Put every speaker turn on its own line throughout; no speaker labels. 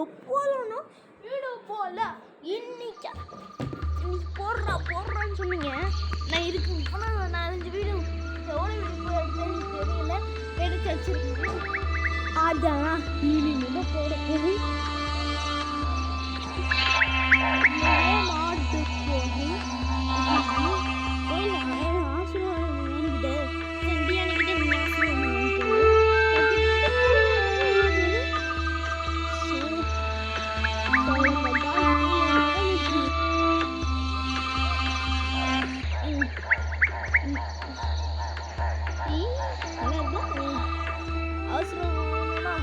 எப்போதும்னா video போடல. இன்னைக்கு போடுறான்னு சொன்னீங்க. நான் இதுக்கு இப்போலாம் 4-5 வீடியோ எவ்வளோ வீடியோ எடுத்தேன்னு தெரியல, எடுத்து வச்சிருக்கேன். அதான் இனிமேல் போட போகிறேன். மாட்டு போகிறேன். ஆசீர்வாதம் வேண்டிக்கிட்டு பிரியாணிக்கிட்ட நீங்கள் ஆசீர்வாதம் வாங்கிக்கோங்க.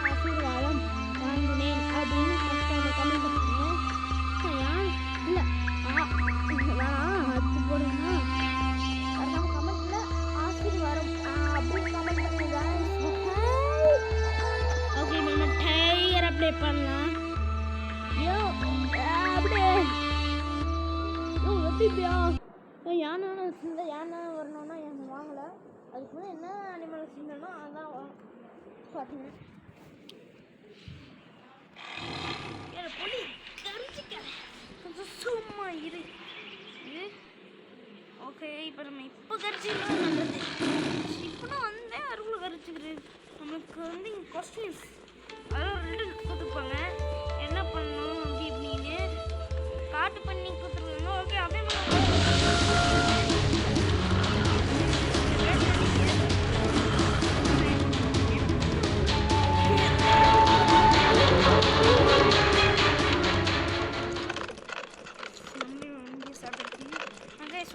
ஆசீர்வாதம் வாங்கினேன் அப்படின்னு கமெண்ட் பண்ணுங்க. இல்லை அது போடுங்க. நம்ம கமெண்ட்ல ஆசீர்வாதம் அப்படின்னு கமெண்ட் பண்ணுங்க. ஓகே, நம்ம டைகரை ப்ளே பண்ணலாம். அப்படியே எப்படியா யானை வரணும்னா யானை வாங்கலை. அதுக்கு வந்து என்ன அனிமல் சின்னன்னா அதான் பார்த்தீங்க. புலி கரிச்சிக்க கொஞ்சம் சும்மா இரு. ஓகே, இப்போ நம்ம இப்போ கரிச்சிக்கலாம் நல்லது. இப்போ வந்தேன் அருள் கரிச்சிக்கிறது. நமக்கு வந்து இங்கே கொஸ்டின்ஸ் அதாவது 2 கொடுத்துருப்பாங்க. என்ன பண்ணணும் அப்படி இப்படின்னு காட்டு பண்ணி கொடுத்துருவாங்க. ஓகே, அப்படியே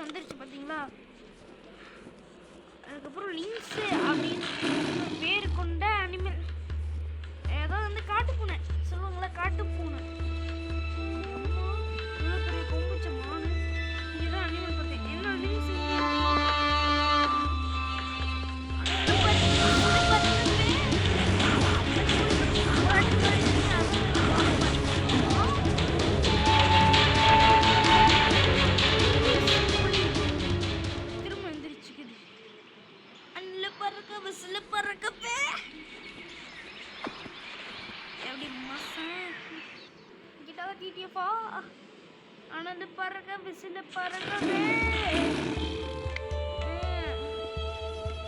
வந்துருச்சு பார்த்தீங்களா. அதுக்கப்புறம் லிங்க்ஸ் அப்படின்னு பேர் கொண்ட அனிமல் ஏதாவது வந்து காட்டுப்பூனை சொல்லுவாங்களா, காட்டுப்பூனை. இவ்வளோ பெரிய கொம்புச்ச மானு இதுதான் அனிமல் பார்த்தேன். என்ன லிங்க்ஸ் ஆனந்து பறக்க விசில பறக்கவே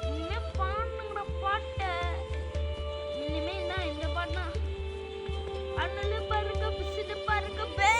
இனிமே பாடுங்கிற பாட்டை இனிமே தான் இந்த பாட்டுனா அனந்து பறக்க விசில பறக்கவே.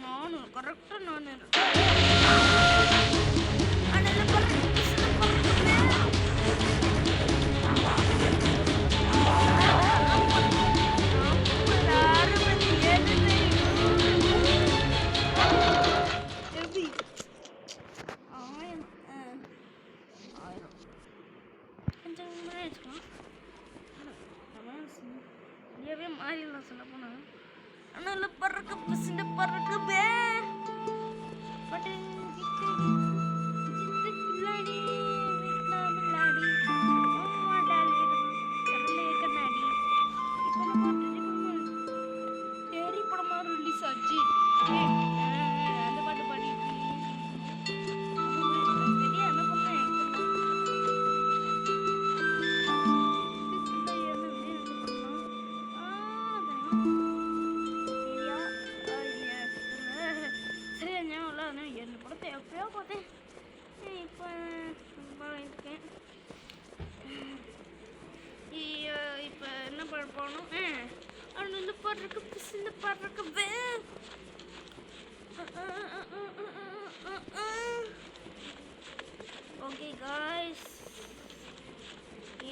ನಾನು ಕರೆಕ್ಟ್ ನಾನು மாறிடலாம் சொல்ல போனா. ஆனால் பறக்க பிசிண்டு பறக்கவே பட்டு கில்லாடி வில்லாடி மாடாலி கரண்டே கண்ணாடி இப்போ தேரி படமா ரிலீஸ் ஆச்சு. அந்த பாட்டு பாடிட்டு தெரியா என்ன பண்ணேன். படத்தை எப்பயோ பார்த்தேன். இப்போ இருக்கேன். இப்போ என்ன பண்ண போகணும். அந்த பாடுறக்கு பிசிந்து பாடுறக்கு ஓகே காய்ஸ்,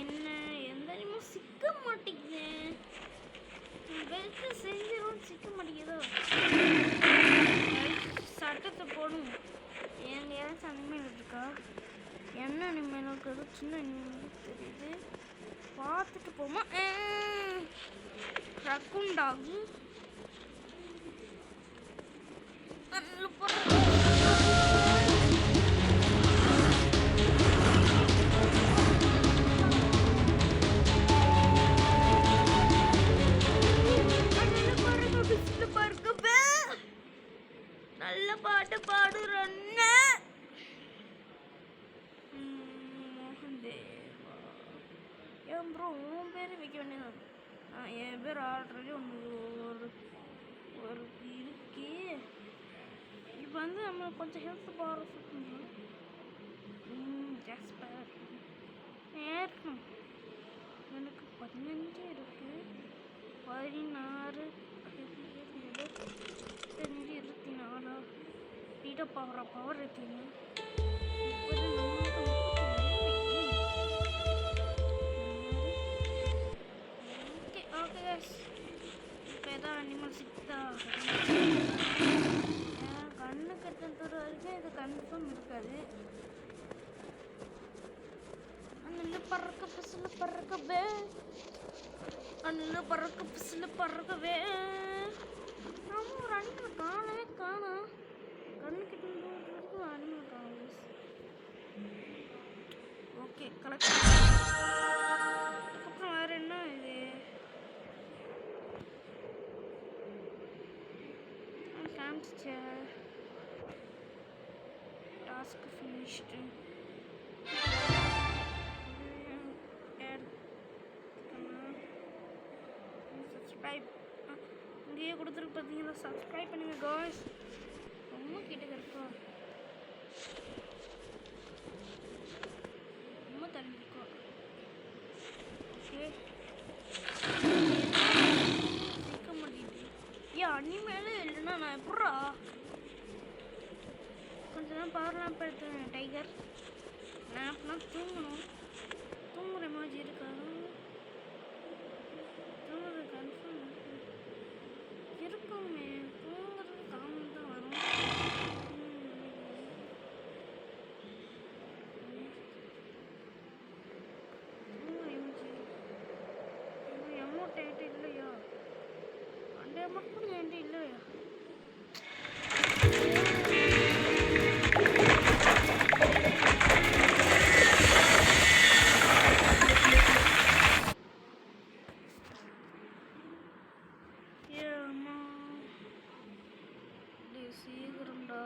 என்ன எந்த அனிமலும் சிக்க மாட்டேங்குது. பெல்ட் செஞ்சிடும் சிக்க மாட்டேங்குதோ. சட்டத்தை போடும். எங்கேயாச்சும் அனிமல் இருக்கா? என்ன அனிமல் இருக்கிறது, சின்ன அனிமல் தெரியுது, பார்த்துட்டு போமா. ரக்குன் டாகு நல்ல பாட்டு பாடுறன்ன மோகன் தேவா. ஏன் ப்ரோ உன் பேர் வைக்க வேண்டியதான். என் பேர் ஆல்ரெடி ஒரு ஒரு இருக்கு. இப்போ வந்து நம்ம கொஞ்சம் ஹெல்த் பார் ஜாஸ்பர் ஏற்கணும். எனக்கு 15 இருக்கு, 16, 24 பீட்டா பவர் இருக்குங்க. இப்போ எதாவது அனிமல் சிக்தா கண்ணு கட்டுற வரைக்கும் இது கன்ஃபார்ம் இருக்காது. அண்ணு பறக்க பிசில பறக்கவே, அண்ணு பறக்க பிசில பறக்கவே. நம்ம ஒரு அனிமல் காணவே காணோம். கண்ணு கிட்ட அனிமல் காணும். Okay collect. அதுக்கப்புறம் வேறு என்ன இது காமிச்சிச்சேன். Task finished. சப்ஸ்கிரைப் இங்கேயே கொடுத்துருக்கு பார்த்தீங்களா, சப்ஸ்கிரைப் பண்ணுங்க காய்ஸ். ரொம்ப கிட்ட இருக்கோம், ரொம்ப தள்ளி இருக்கோம். ஓகே சிக்க மாட்டேங்குது. ஏன் அனிமேலே இல்லைன்னா நான் எப்பட்றா கொஞ்ச நேரம் பவர்லாம் படுத்துவேன். டைகர் நான் தூங்கணும். தூங்குற மாதிரி இருக்காது. தூங்குறது கன்ஃபார்ம் இருக்குமே. தூங்குறது காமன் தான் வரும். தூங்குற எமோஜி அமௌண்ட் என்கிட்ட இல்லையா? அந்த அமௌண்ட் கூட என்கிட்ட இல்லையா? சீக்கிரம்டா.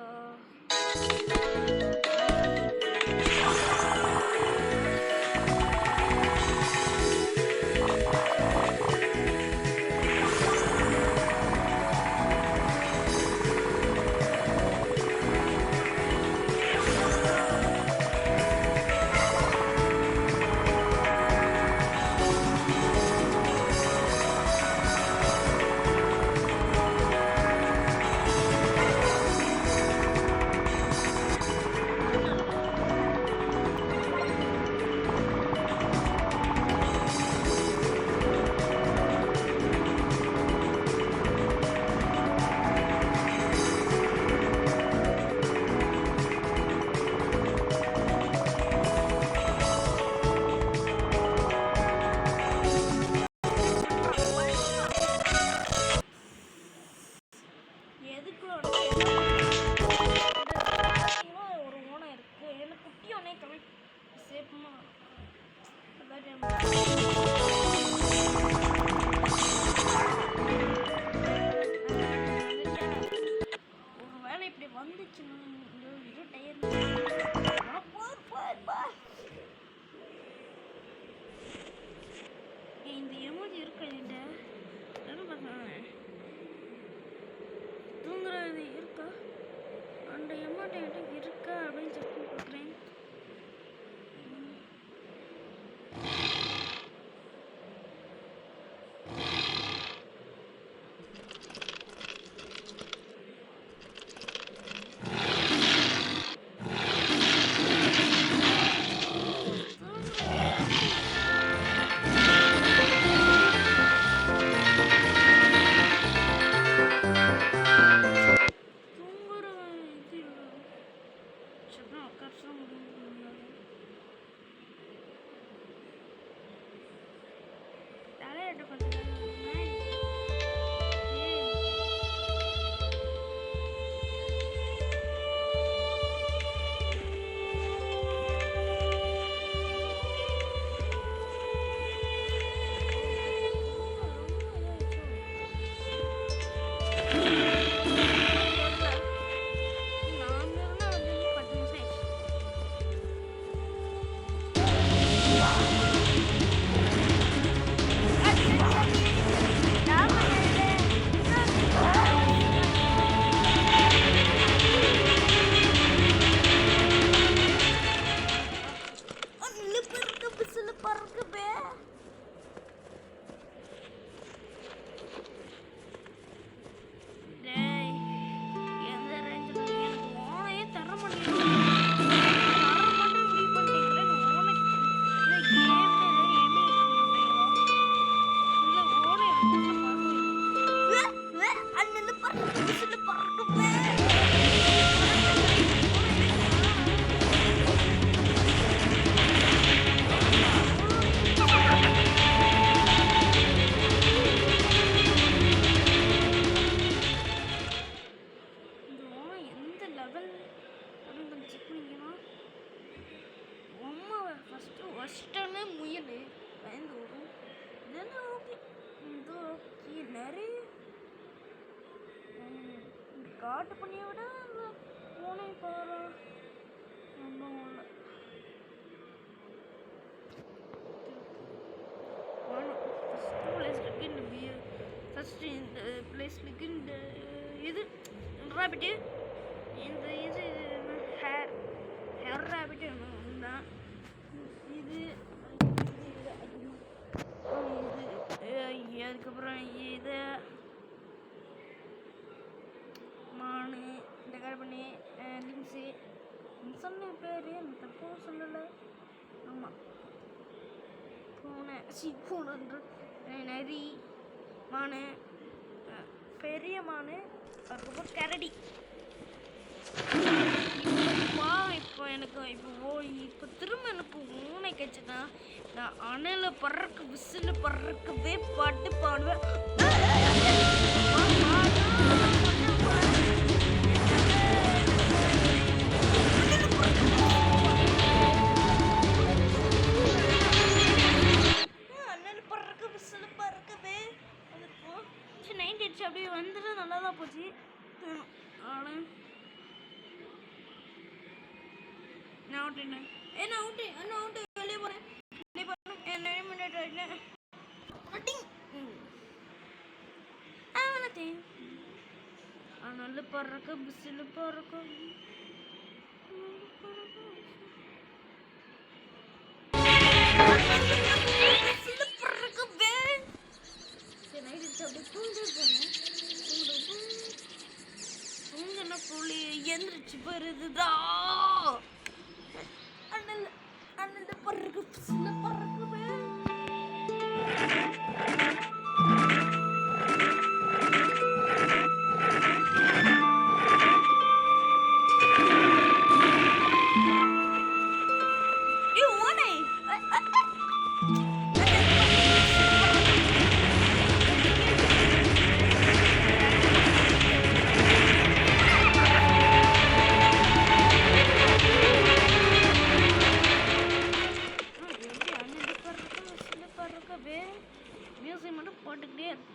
ஒரு ஓனம் இருக்கு. எனக்கு குட்டி ஒன்னே கம்மி சேஃபுமா ஒரு வேலை இப்படி வந்துச்சுன்னா இந்த டயர் இந்த எமோஜி இருக்கு. தூங்குறது இருக்கா? அந்த எமௌண்ட் என்கிட்ட இருக்கா அப்படின்னு செக் பண்ணி பார்க்குறேன். தூங்குற இது இல்லை. சரி உட்கார முடியும். விளையாட்டு பார்த்துக்கிறேன். ஃபஸ்ட்டான முயல் பயந்து வரும். இதெல்லாம் ஓகே. இது ஓகே. நிறைய காட்டு பண்ணியை விட பூனை பாரா ஒன்றும் இல்லை. ஃபஸ்ட்டு பிளேஸ்லுக்கு இந்த ஃபஸ்ட்டு இந்த பிளேஸ்லுக்கு இந்த இது ரேபிட்டு இந்த இது ஹேர் ரேபிட்டு தான் இது அதுக்கப்புறம் இது மானு இந்த கருப்பண்ணி லிங்ஸு சொன்ன பேர் தப்பாக சொல்லலை. ஆமாம் பூனை பூனைன்ற நரி மானு பெரிய மானு அதுக்கப்புறம் கரடி. இப்போ எனக்கு இப்போ திரும்ப எனக்கு ஊனை கட்சினா நான் அணையில பறக்க விசில பறக்கவே பாட்டு பாடுவேன். அணையில பறக்க விசில பறக்கவே அது 90 அப்படியே வந்துட்டு நல்லா தான் போச்சு. நான் அவுட்டு என்ன அவுட்டு வெளியே போகிறேன். நல்ல பறக்க பிசில் பறக்க புள்ளி எந்திரிச்சு போயிருதுதா. அண்ணன் பறக்க பிசில் பறக்கவே மியூசியம் மட்டும் போட்டுக்கிட்டே இருக்கும்.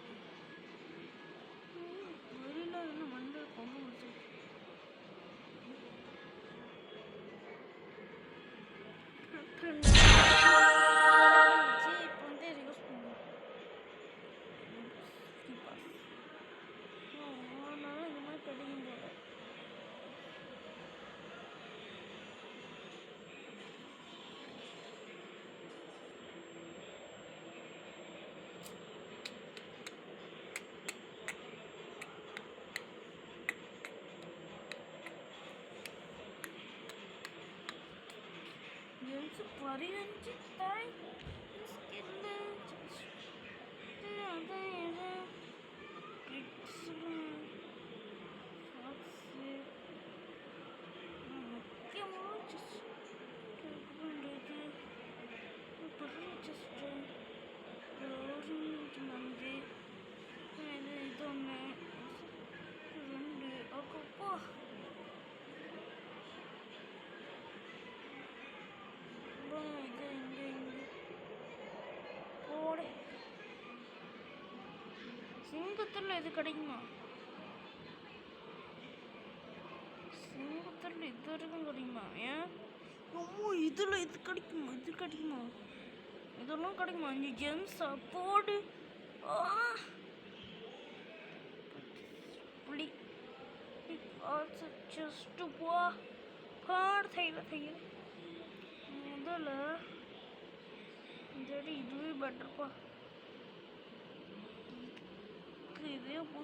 வெளியில் என்ன மண்டை கொண்டு முடிச்சு இப்போ வந்து யூஸ் பண்ணுவோம். ஆனாலும் இந்த மாதிரி கிடைக்கும் போல Variante tai சிங்கத்தில் இது கிடைக்குமா? சிங்கத்தில் இது வரைக்கும் கிடைக்குமா? ஏன் ரொம்ப இதில் இது கிடைக்குமா? இது கிடைக்குமா? இதெல்லாம் கிடைக்குமா? 5 ஜெம்ஸ் அப்போடு புளி ஜஸ்ட் பார் தைல முதல்ல இந்த இதுவே பெட்டர்ப்பா. இதே போ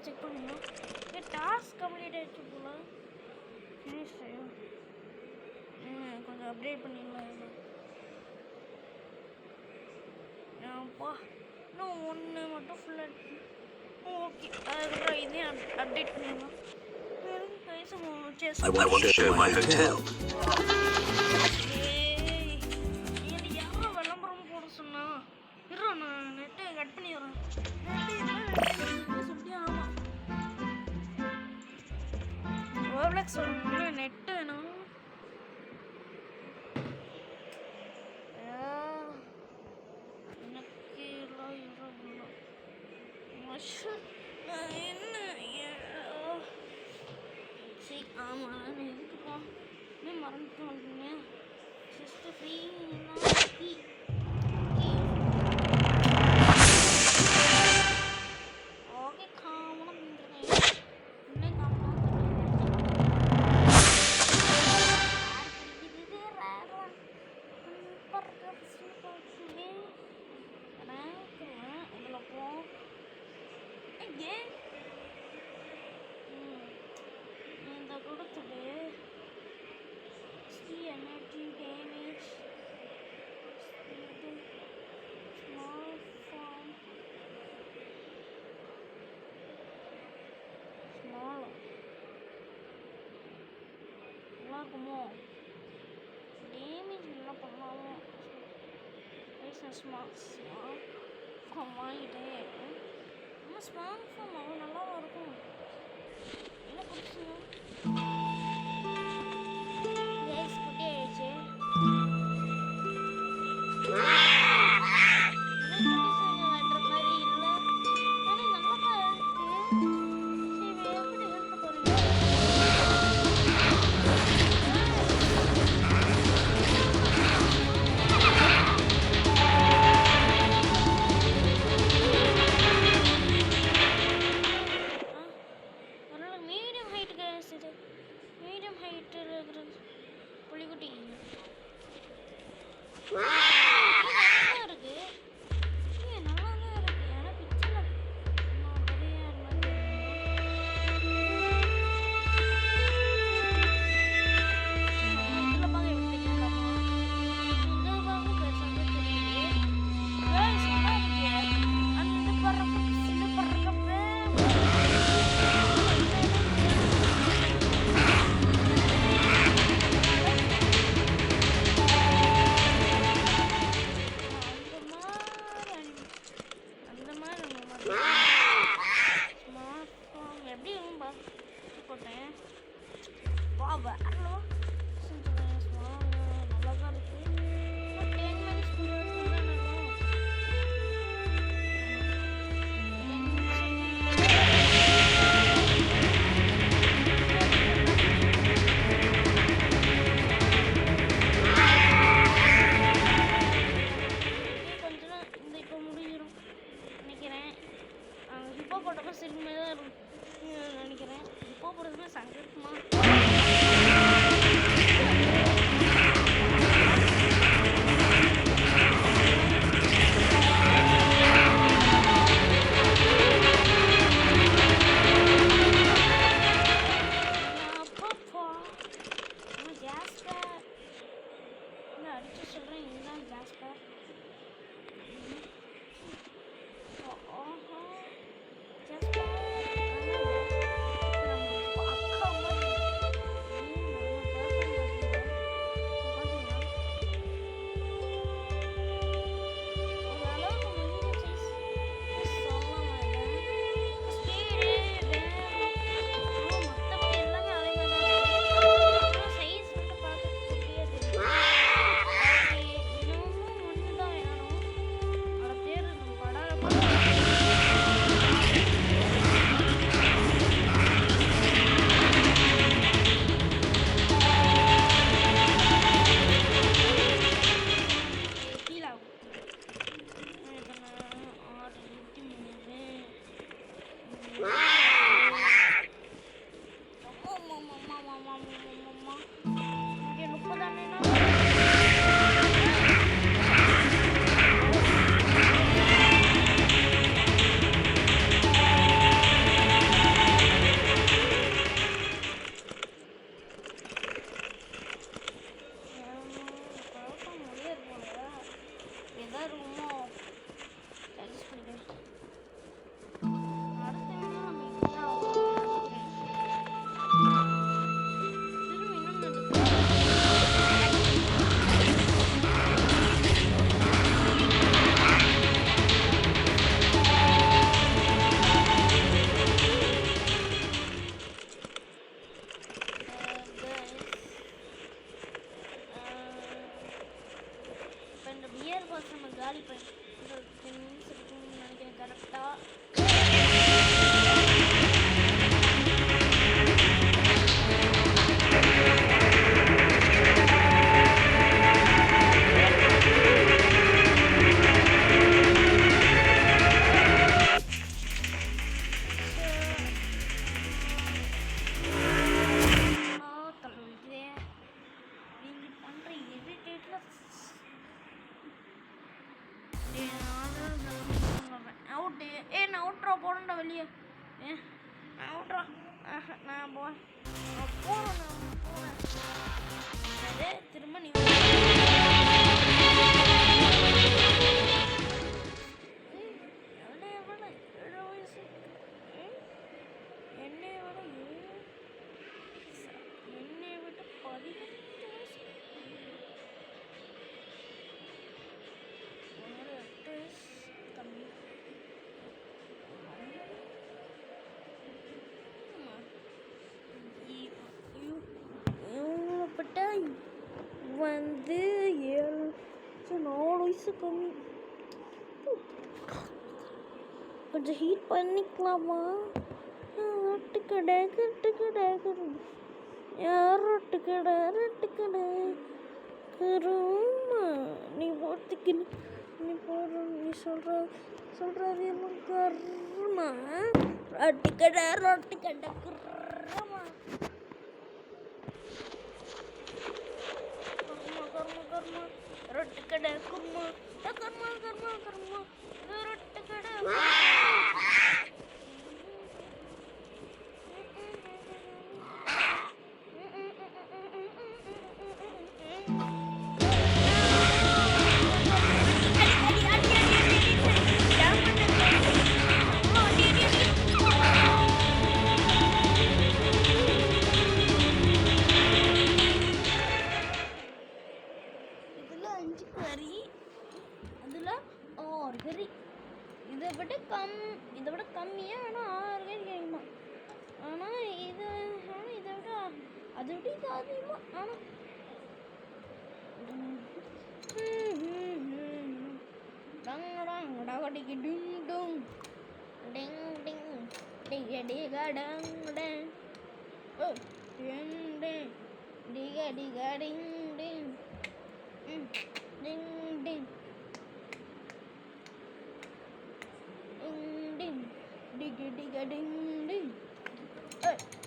செக் பண்ணணும். டாஸ்க் கம்ப்ளீட் ஆகிடுச்சு போல. ஃபினிஷ் ஆகும். கொஞ்சம் அப்டேட் பண்ணிடலாம். அப்பா இன்னும் ஒன்று மட்டும் ஃபுல்லாக ஓகே. அதுக்கப்புறம் இதையும் அப்டேட் பண்ணிடலாம்.
I want to show my hotel.
யாரோ விளம்பரம் போட சொன்னா இருறா, நான் நெட்டை கட் பண்ணிடுறேன். சொல்லணும் நெட்டு வேணும். எனக்கு எல்லாம் என்ன சரி ஆமாம் நான் எதுக்குப்பா இன்னும் மறந்துட்டு வந்துங்க. சிஸ்டர் ஃப்ரீ ஓகே காமனாக வந்துருக்கேன். இன்னும் இந்த கொடுத்துட்டு energy damage small form small எல்லாருக்குமோ டேமேஜ் நல்லா பண்ணாலும் ஸ்மார்ட் ஃபார்ம் வாங்கிட்டேன். நம்ம ஸ்மார்ட் ஃபார்ம் அவ்வளோ நல்லாவும் இருக்கும். என்ன பிடிச்சி குட்டி ஆயிடுச்சு. மீடியம் ஹைட் கிடைச்சிது. போட்டப்போ சிறுமையாக தான் இருக்கும் நினைக்கிறேன். இப்போ போடுறதுமே சங்கடமா அடிச்சு சொல்கிறேன். இதுதான் ஜாஸ்பர். காலி பண்ணி 10 நிமிஷம் இருக்கும்னு நினைக்கிறேன் கரெக்டாக. போடண்டா வெளியே நான் விட்றா நான் போகிறேன் அதே திரும்ப நீ என்னை விட 15 கம்மி. வந்து 4 வயசு கம்மி. கொஞ்சம் ஹீட் பண்ணிக்கலாமா? ரொட்டுக்கடை யார் ரொட்டுக்கடை கருமா நீ ஓட்டிக்கணும் நீ போடுற நீ சொல்றது எல்லாம் கருமா ரொட்டுக்கடை கருமா ரொட்டுக்கடை குருமா கர்மா ரொட்டுக்கடை இதை விட கம்மியாக ஆனால் 6 கறி கிடைக்குமா? ஆனால் இதை விட அதை விட இது அதிகமாக. ஆனால் டங்கடாங்கடாகடிக்கு டும் டும் டிங் டிங் டிக டிக டங் டங் ஓ டிங் டிங் டிக டிக டிங் டிங் டிங் டிங் டிங் டிங் டிக டிக டிங் டிங்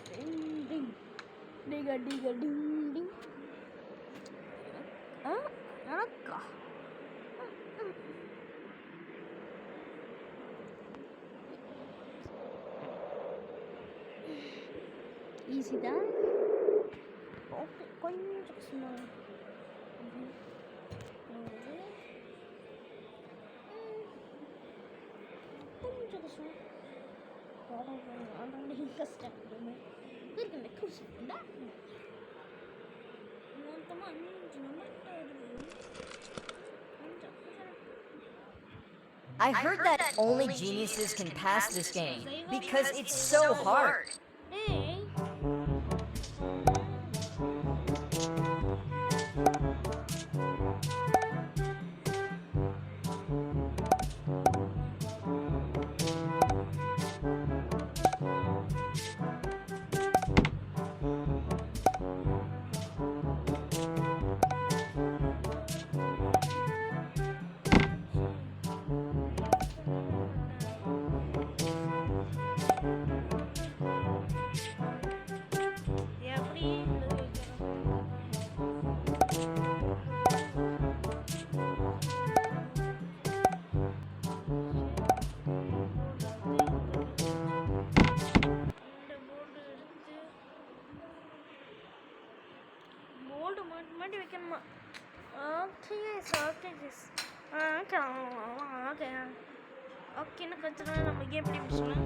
டிங் டிங் டிக டிக டிங் டிங். எனக்கா ஈஸி தான். ஓகே கொஞ்சம் கஷ்டமாக கொஞ்சம் கஷ்டம் ஆல்ரெடி கஷ்டம் இருக்குங்க கஷ்டம்டா. மொத்தமாக 5 number
I heard that only geniuses can pass this game because it's so hard.
டேய் எப்படி போல்டு மாட்டி வைக்கணுமா? ஓகே ஓகே ஓகே ஓகே ஓகேன்னு கற்றுனா நம்ம கேம் எப்படி முடிச்சுக்கலாம்?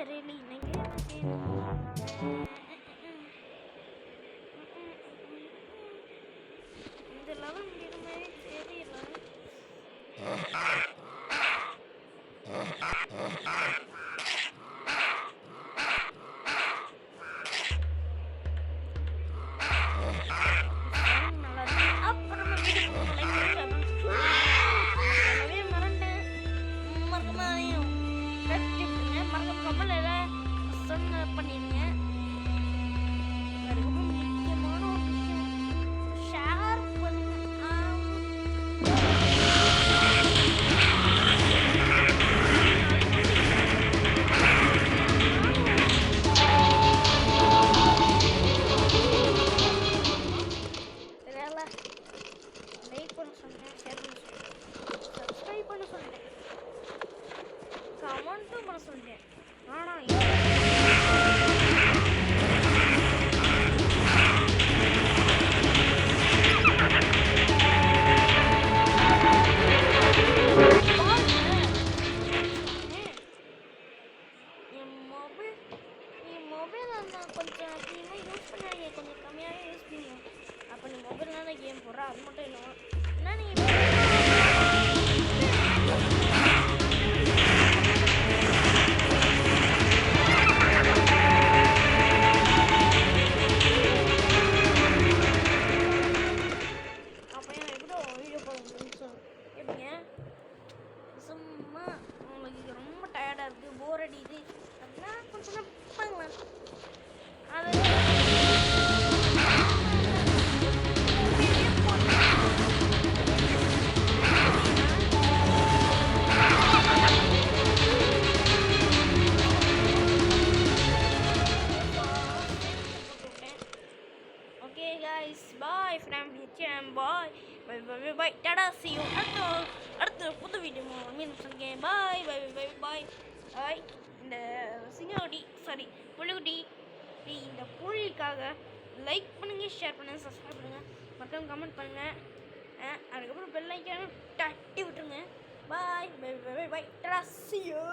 really இந்த லெவல் முடிகிற மாதிரி தெரியல. கொஞ்சம் அதிகமாக யூஸ் பண்ணாங்க, கொஞ்சம் கம்மியாகவே யூஸ் பண்ணுங்க. அப்போ நீ மொபைல்னால கேம் போடுற அது மட்டும் இல்லை. ஏன்னா அப்போ எப்படியோ வீடியோ போடுங்க எப்படிங்க சும்மா உங்களுக்கு ரொம்ப டயர்டாக இருக்குது, போர் அடிக்குது அப்படின்னா கொஞ்சம் பண்ணலாம். அது okay guys, bye from HM, bye bye bye bye Tata see you அடுத்த புது வீடியோ மீன் சொல்லுங்க. bye bye bye bye bye. இந்த சிங்கக்குட்டி சாரி புலிக்குட்டி இந்த புலிக்காக லைக் பண்ணுங்க, ஷேர் பண்ணுங்க, சப்ஸ்கிரைப் பண்ணுங்க, மறக்காம கமெண்ட் பண்ணுங்க. அதுக்கப்புறம் பெல் ஐக்கான தட்டி விட்டுருங்க. bye bye bye bye Tata see you.